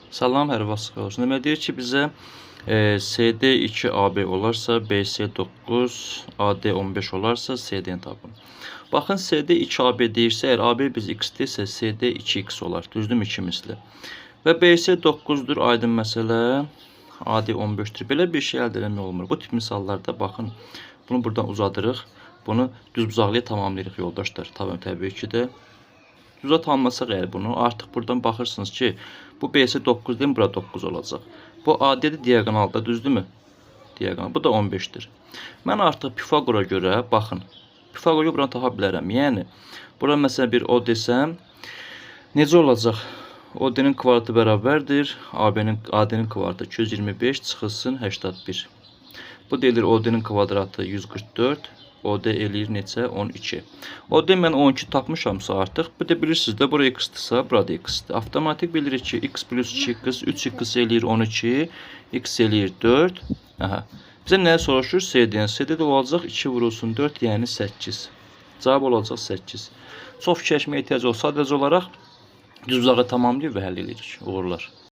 Salam, hər vaxt xeyir olsun. Demək deyir ki, bizə CD2 AB olarsa, BC9, AD15 olarsa, CD-ni tapın. Baxın, CD2 AB deyirsə, əgər AB biz x deyirsə, CD 2x olar. Düzdürmü, 2 misli. Və BC 9-dur, aydın məsələ. AD 15-dir. Belə bir şey əldə etmək olmur. Bu tip misallarda baxın, bunu buradan uzadırıq. Bunu düzbucaqlıya tamamlayırıq yoldaşlar. Təbii ki də. Düzə tanımasaq əgər bunu, artıq buradan baxırsınız ki, bu BC 9 deyil, bura 9 olacaq. Bu AD-dir diagonalda, düzdürmü? Diagonal. Bu da 15-dir. Mən artıq Pifagora görə, baxın, Pifagora buranı tapa bilərəm. Yəni, bura məsələn bir O desəm, necə olacaq? OD-nin kvadratı bərabərdir. AD-nin kvadratı 225 çıxılsın 81. Bu deyilir OD-nin kvadratı 144. OD eləyir neçə? 12. OD mən 12 tapmışamsa artıq. Bu da bilirsiniz də, buraya x-dırsa, burada x-dir. Avtomatik bilirik ki, x plus 2x, 3x eləyir 12, x eləyir 4. Aha. Bizə nəyə soruşur? CD-nin. CD-də olacaq 2 vurulsun 4, yəni 8. Cavab olacaq 8. Çox fikirləşməyə ehtiyac olsa, sadəcə olaraq düz uzağı tamamlayır və həll edirik. Uğurlar.